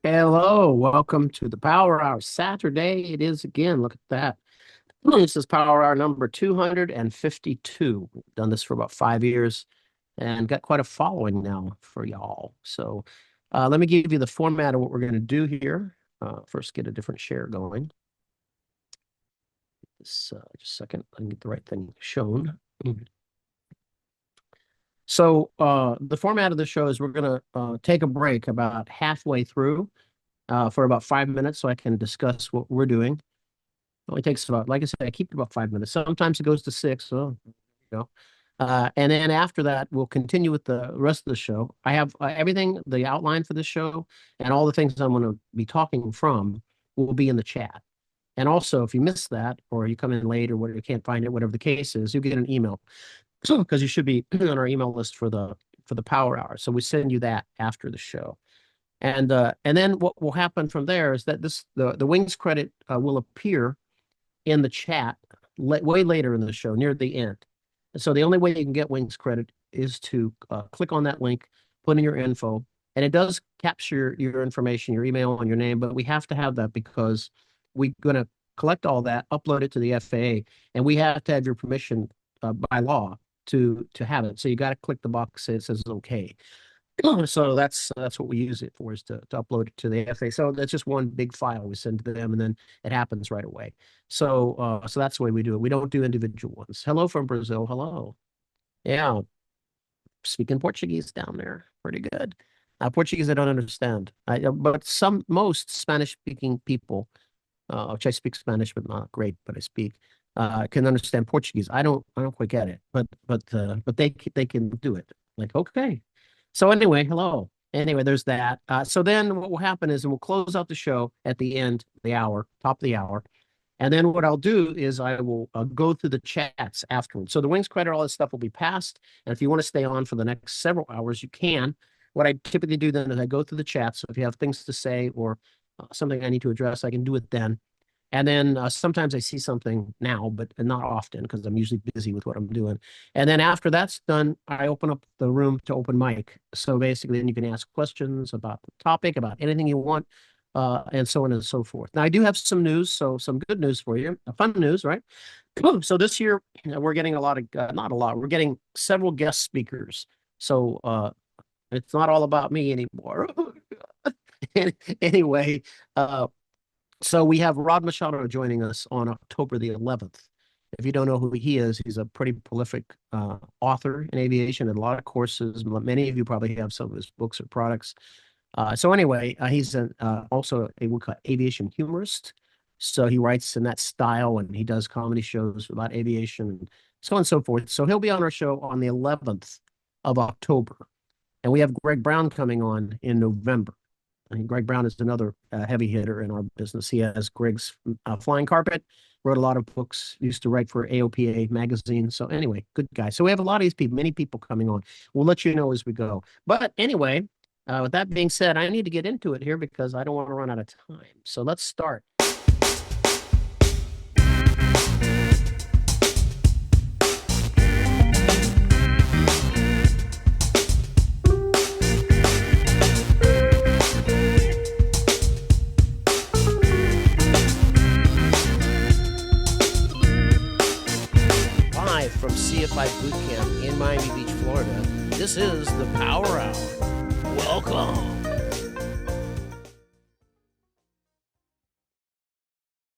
Hello, welcome to the Power Hour. Saturday it is again. Look at that. This is Power Hour number 252. We've done this for about 5 years and got quite a following now for y'all. So let me give you the format of what we're going to do here. First, get a different share going. Just a second. I can get the right thing shown. So the format of the show is we're going to take a break about halfway through for about 5 minutes so I can discuss what we're doing. It only takes about, like I said, I keep it about 5 minutes. Sometimes it goes to 6, so you know. And then after that, we'll continue with the rest of the show. I have everything, the outline for the show, and all the things I'm going to be talking from will be in the chat. And also, if you miss that, or you come in late, or you can't find it, whatever the case is, you get an email. So, because you should be on our email list for the Power Hour. So we send you that after the show. And then what will happen from there is that the Wings credit will appear in the chat way later in the show, near the end. And so the only way you can get Wings credit is to click on that link, put in your info, and it does capture your information, your email and your name, but we have to have that because we're going to collect all that, upload it to the FAA, and we have to have your permission by law to have it. So you got to click the box that says okay. So that's what we use it for, is to upload it to the FAA. So that's just one big file we send to them, and then it happens right away. So so that's the way we do it. We don't do individual ones. Hello from Brazil. Hello. Yeah, speaking Portuguese down there. Pretty good. Portuguese I don't understand. But most Spanish-speaking people, which I speak Spanish, but not great, but I speak, can understand Portuguese. I don't quite get it, but they can do it. Like, okay. So anyway, hello. Anyway, there's that. So then what will happen is, and we'll close out the show at the end, the hour, top of the hour. And then what I'll do is I will go through the chats afterwards. So the Wings credit, all this stuff will be passed. And if you want to stay on for the next several hours, you can. What I typically do then is I go through the chats. So if you have things to say or something I need to address, I can do it then. And then sometimes I see something now, but not often because I'm usually busy with what I'm doing. And then after that's done, I open up the room to open mic. So basically, then you can ask questions about the topic, about anything you want, and so on and so forth. Now, I do have some news, so some good news for you, fun news, right? So this year, we're getting a lot of, not a lot, we're getting several guest speakers. So it's not all about me anymore. Anyway, so we have Rod Machado joining us on October the 11th. If you don't know who he is, he's a pretty prolific author in aviation and a lot of courses. Many of you probably have some of his books or products. So anyway, he's also a aviation humorist. So he writes in that style, and he does comedy shows about aviation and so on and so forth. So he'll be on our show on the 11th of October. And we have Greg Brown coming on in November. And Greg Brown is another heavy hitter in our business. He has Greg's Flying Carpet, wrote a lot of books, used to write for AOPA magazine. So anyway, good guy. So we have a lot of these people, many people coming on. We'll let you know as we go. But anyway, with that being said, I need to get into it here because I don't want to run out of time. So let's start. From CFI Boot Camp in Miami Beach, Florida, this is the Power Hour. Welcome.